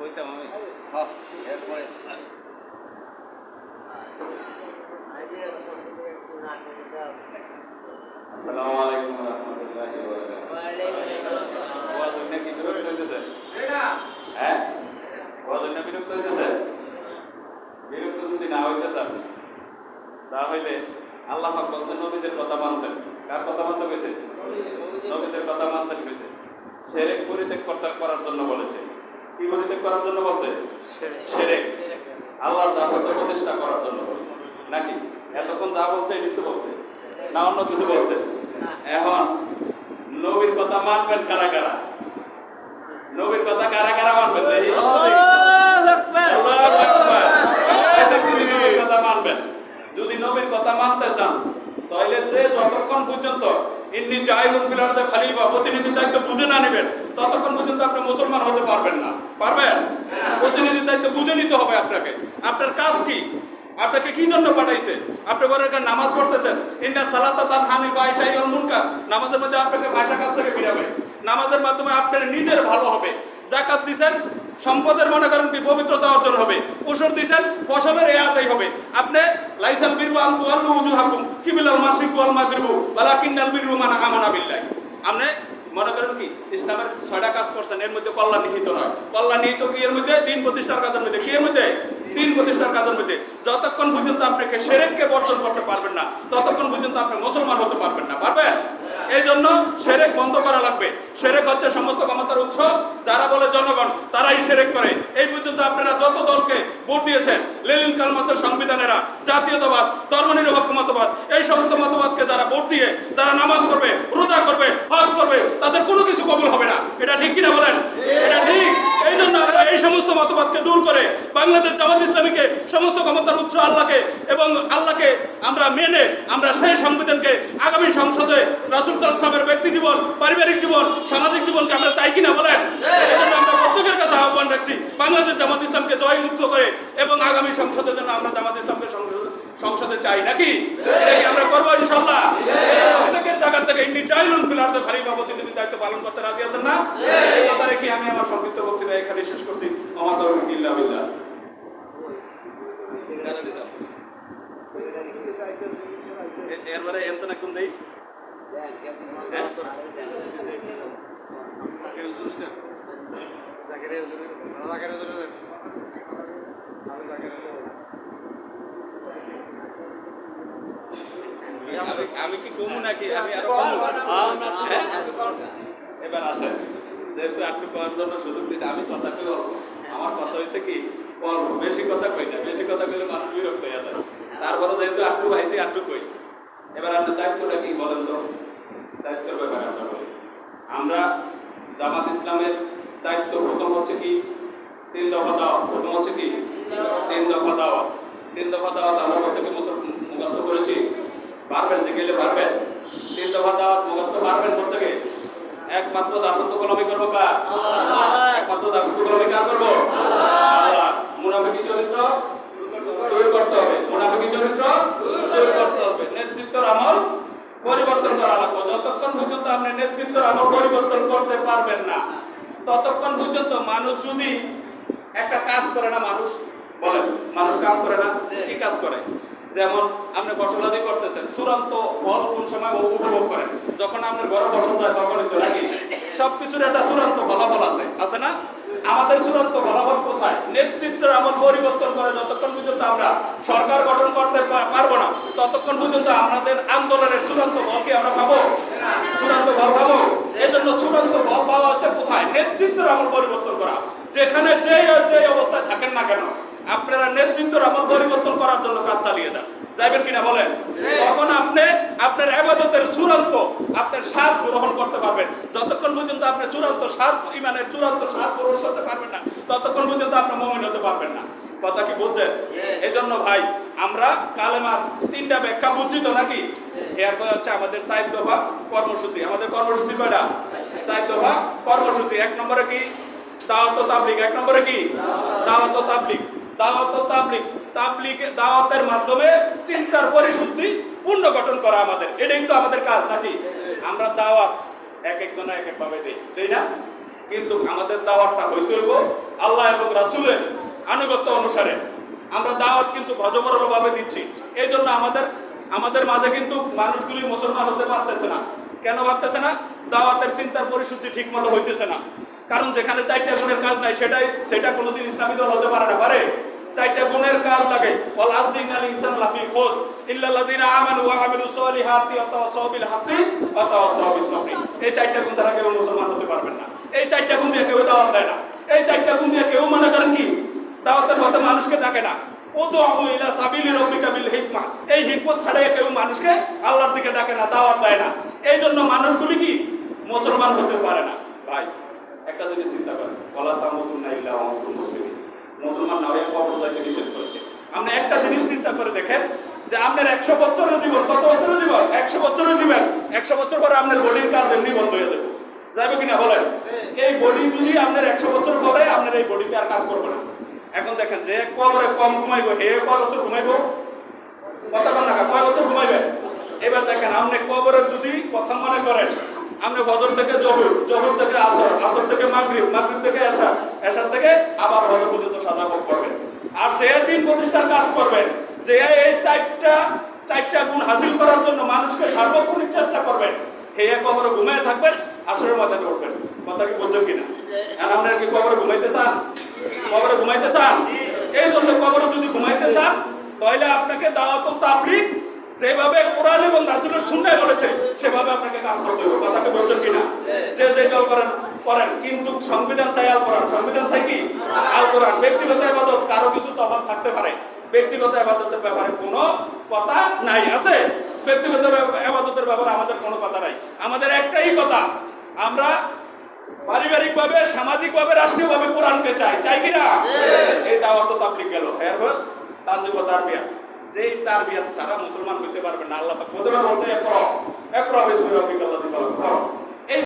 কইতাম আমি হ্যাঁ এরপরে আসসালামু আলাইকুম ওয়া রাহমাতুল্লাহি ওয়া বারাকাতুহু। ওয়াজ হইনা কি বিরক্ত হইতেছে? হ্যাঁ, ওয়াজ হইনা বিরক্ত হইতেছে? বিরক্ত যদি না হইতেছে আপনি, তাহলে আল্লাহ পাক বলছেন নবীদের কথা মানতেন। কার কথা মানতে কইছে? নবীদের কথা মানতেন কইছে। শিরক পরিত্যাগ করার জন্য বলেছে। কি পরিত্যাগ করার জন্য বলছে? শিরক। আল্লাহর দাসত্ব প্রতিষ্ঠা করার জন্য বলছে। নাকি এতক্ষণ যা বলছে এটি তো বলছে না অন্য কিছু বলছে? এখন নবীর কথা মানবেন কারা কারা? নবীর কথা কারা কারা মানবেন? নবীর কথা মানবেন। যদি নবীর কথা মানতে চান তাহলে যে যতক্ষণ পর্যন্ত ইন্নী জাইলুন ফিল আরদি খলিফা প্রতিনিধির দায়িত্ব বুঝে না নেবেন ততক্ষণ পর্যন্ত আপনি মুসলমান হতে পারবেন না। পারবেন? প্রতিনিধির দায়িত্ব বুঝে নিতে হবে আপনাকে। আপনার কাজ কি? আপনাকে কি জন্য পাঠাইছে? আপনি বলেন নামাজ পড়তেছেন, ইন্না সালাতা তানহা আনিল ফাহশাই ওয়াল মুনকার। নামাজের মধ্যে আপনাকে ভাষা কাজ থেকে ফিরাবে। নামাজের মাধ্যমে আপনার নিজের ভালো হবে। যাকাত দিবেন, সম্পদের মনে করেন কি পবিত্রতা অর্জন হবে। ওষুধ দিবেন, ফসলের এই আদায় হবে। আপনি লাইসাল বিরু আন তুআল্লু উজুহাকুম কিবিলাল মাশরিক ওয়াল মাগরিবু ওয়ালাকিন্নাল বিরু মান আমানা বিল্লাহ। আপনি মনে করেন কি ইসলামের 6টা কাজ করছেন, এর মধ্যে কল্যাণ নিহিত নয়। কল্যাণ নিহিত কি এর মধ্যে? দিন প্রতিষ্ঠার কাজের মধ্যে। কি এর মধ্যে? দিন প্রতিষ্ঠার কাজের মধ্যে। যতক্ষণ পর্যন্ত আপনাকে শিরককে বর্জন করতে পারবেন না ততক্ষণ পর্যন্ত আপনি মুসলমান হতে পারবেন না। পারবেন? এই জন্য শিরক বন্ধ করা লাগবে। শিরক হচ্ছে সমস্ত ক্ষমতার উৎস। যারা বলে জনগণ তারাই শিরক করে। এই পর্যন্ত আপনারা যত দলকে ভোট দিয়েছেন, লেনিন কালমার্ক্সের সংবিধানেরা, জাতীয়তাবাদ, ধর্মনিরপেক্ষ মতবাদ, এই সমস্ত মতবাদকে যারা ভোট দিয়ে তারা নামাজ করবে, রোজা করবে, হজ করবে, তাদের কোনো কিছু কবুল হবে না। এটা ঠিক কিনা বলেন? এটা ঠিক। এই জন্য আমরা এই সমস্ত মতবাদকে দূর করে বাংলাদেশ জামাত ইসলামীকে সমস্ত ক্ষমতার উৎস আল্লাহকে এবং আল্লাহকে আমরা মেনে আমরা সেই সংবিধানকে আগামী সংসদে রাসূল সাল্লাল্লাহু আলাইহি ওয়াসাল্লামের ব্যক্তি জীবন, পারিবারিক জীবন, সামাজিক জীবনকে আমরা চাই কিনা বলেন? এই জন্য আমরা প্রত্যেকের কাছে আহ্বান রাখছি বাংলাদেশ জামাত ইসলামকে জয়যুক্ত করে এবং আগামী সংসদের জন্য আমরা জামাত ইসলামকে সংসদে চাই। নাকি এটা কি আমরা করবো ইনশাআল্লাহ? প্রত্যেকের জায়গা থেকে ইন্নী জাইলুন ফিল আরদি খলিফা প্রতিনিধির দায়িত্ব পালন করতে রাজি আছেন না? এই কথা রেখে আমি আমার সংক্ষিপ্ত বক্তব্য এখানে শেষ করছি। আমার তৌফিক ইল্লা বিল্লাহ। এরবারে এন্তনা কোন দেই আমি কি কমু নাকি? আমি আরো এবার আসেন, যেহেতু আপনি করার জন্য সুযোগ দিচ্ছে আমি কথা কই অল্প। আমার কথা হয়েছে কি অল্প, বেশি কথা কই না। বেশি কথা কইলে মানুষ বিরক্ত হয়ে যায়। তারপরে যেহেতু আটটু পাইছি আটটু কই। এবার আপনার দায়িত্বটা কি বলেন তো? দায়িত্বের ব্যাপারে আমরা বলি। আমরা জামাত ইসলামের দায়িত্ব প্রথম হচ্ছে কি 3 দফা দাওয়াত। প্রথম হচ্ছে কি 3 দফা দাওয়াত। 3 দফা দাওয়াত আমরা প্রত্যেকে মুখস্থ করেছি। পারবেন যে গেলে পারবেন? 3 দফা দাওয়াত মুখস্থ পারবেন প্রত্যেকে? একমাত্র দাসত্ব গোলামি করবো কার? একমাত্র দাসত্ব গোলামি কার করবো? আল্লাহ। মুনাফিকি চরিত্র দূর করতে হবে। মুনাফিকি চরিত্র দূর করতে হবে। নেতৃত্বের আমল পরিবর্তন করা লাগবে। যতক্ষণ পর্যন্ত আপনি নেতৃত্বের আমল পরিবর্তন করতে পারবেন না ততক্ষণ পর্যন্ত মানুষ যদি একটা কাজ করে না, মানুষ বলেন মানুষ কাজ করে না? কি কাজ করে? যেমন আপনি ফসলাদি করতেছেন, চূড়ান্ত ফল কোন সময় উপভোগ করেন? যখন আপনার ঘরে ফসল হয় তখনই তো নাকি? সবকিছুর একটা চূড়ান্ত ফলাফল আছে, আছে না? আমাদের চূড়ান্ত ফলাফল কোথায়? নেতৃত্বের আমল পরিবর্তন করে যতক্ষণ পর্যন্ত আমরা সরকার গঠন করতে পারবো না ততক্ষণ পর্যন্ত আমাদের আন্দোলনের চূড়ান্ত ফলকে আমরা পাবো? চূড়ান্ত ফল পাবো? এই জন্য চূড়ান্ত ফল পাওয়া হচ্ছে কোথায়? নেতৃত্বের আমল পরিবর্তন করা। যেখানে যে অবস্থায় থাকেন না কেন আপনারা নেতৃত্বের আমল পরিবর্তন করার জন্য কাজ চালিয়ে যান। যাইবেন কিনা বলেন? তখন আপনি আপনার ইবাদতের চূড়ান্ত আপনার স্বাদ গ্রহণ করতে পারবেন। যতক্ষণ পর্যন্ত আপনি চূড়ান্ত স্বাদ, ইমানের চূড়ান্ত স্বাদ গ্রহণ করতে পারবেন না ততক্ষণ পর্যন্ত আপনি মুমিন হতে পারবেন না। কথা কি বুঝছেন? এই জন্য ভাই আমরা কালেমার 3টা ব্যাখ্যা বুঝছি তো নাকি? এরপর হচ্ছে আমাদের 4 দফা কর্মসূচি। আমাদের কর্মসূচি কয়টা? 4 দফা কর্মসূচি। 1 নম্বরে কি? দাওয়াত ও তাবলীগ। 1 নম্বরে কি? দাওয়াত ও তাবলীগ। দাওয়াত ও তাবলীগ, দাওয়াতের মাধ্যমে চিন্তার পরিশুদ্ধি পুনর্গঠন করা আমাদের। এটাই তো আমাদের কাজ নাকি? আমরা দাওয়াত এক একজনা এক এক ভাবে দেই, তাই না? কিন্তু আমাদের দাওয়াতটা হইতে হইব আল্লাহ এবং অজবরল ভাবে দিচ্ছি। এই জন্য আমাদের মাঝে কিন্তু মানুষগুলি মুসলমান হতে পারতেছে না। কেন পারতেছে না? দাওয়াতের চিন্তার পরিশুদ্ধি ঠিক মতো হইতেছে না। কারণ যেখানে 4টা গুণের কাজ নাই সেটা কোনোদিন ইসলামী দল হতে পারে না। পারে? 4টা গুণের কাজ লাগে। ওয়াল আযরিনাল ইনসান লাফি খুস ইল্লাল্লাযিনা আমানু ওয়া আমিলুস সলিহাতি ওয়া তাওয়াসাউ বিল হাক্কি ওয়া তাওয়াসাউ বিস সাবরি। এই 4টা গুণ ছাড়া কেউ মুসলমান হতে পারবেন না। এই 4টা গুণ দিয়ে কেউ দাওয়াত দেয় না। এই 4টা গুণ দিয়ে কেউ মনে করেন কি দাওয়াতের পথে মানুষকে ডাকে না। উদউ ইলা সাবিলি রাব্বিকা বিল হিকমা। এই হিকমত ছাড়া কেউ মানুষকে আল্লাহর দিকে ডাকে না, দাওয়াত দেয় না। এই জন্য মানুষগুলি কি মুসলমান হতে পারে না। ভাই একটা জিনিস চিন্তা করেন, ওয়ালা তামুতুন্না ইল্লা ওয়া আনতুম মুসলিমুন। মুসলমান না হয়ে কবর যাইতে নিষেধ করেছে। আপনি একটা জিনিস চিন্তা করে দেখেন যে আপনার 100 বছরের জীবন, কত বছরের জীবন? 100 বছরের জীবন। 100 বছর পরে আপনার বডির কাজ এমনি বন্ধ হয়ে যাবে। যাবে কিনা বলেন? এই বডি যদি আপনার 100 বছর পরে আপনার এই বডিতে আর কাজ করবে না। এখন দেখেন যে কবরে কম ঘুমাইবো, হে কয় বছর ঘুমাইবো? কথা বল না, কয় বছর ঘুমাইবে? এবার দেখেন আপনি কবরের যদি কথা মনে করেন, আপনি ফজর থেকে জোহর, জোহর থেকে আসর, আসর থেকে মাগরিব, মাগরিব থেকে এশা, এশার থেকে আবার ফজর পর্যন্ত সাজা ভোগ করবেন। আর যে দিন প্রতিষ্ঠার কাজ করবেন, যে এই চারটা গুণ হাসিল করার জন্য মানুষকে সার্বক্ষণিক চেষ্টা করবেন, হে কবরে ঘুমিয়ে থাকবেন, আসরের মাথায় উঠবেন। কথা কি বলছেন কিনা? আর আপনারা কি কবরে ঘুমাইতে চান? কবরে ঘুমাইতে চান? এই জন্য কবরে যদি ঘুমাইতে চান তাহলে আপনাকে দাওয়াতুল তাবলীগ যেভাবে কোরআন এবং রাসূলের সুন্নাহ বলেছে সেভাবে আপনাকে কাজ করতে হবে। কথা কি বলছেন কিনা? যে দল করেন, কিন্তু সংবিধান চাই আল কোরআন। সংবিধান চাই কি? আল কোরআন। ব্যক্তিগত ইবাদত কারো কিছু তফাৎ থাকতে পারে, ব্যক্তিগত ইবাদতের ব্যাপারে কোনো কথা নাই। আছে ব্যক্তিগত ইবাদতের ব্যাপারে আমাদের কোনো কথা নাই। আমাদের একটাই কথা, আমরা পারিবারিকভাবে, সামাজিকভাবে, রাষ্ট্রীয়ভাবে কোরআনকে চাই কিনা? এই দাওয়াত তাবলীগ গেল। এরপর তানজিম তারবিয়া, যেই তারবিয়া ছাড়া মুসলমান হইতে পারবে না। আল্লাহ পাক বলছে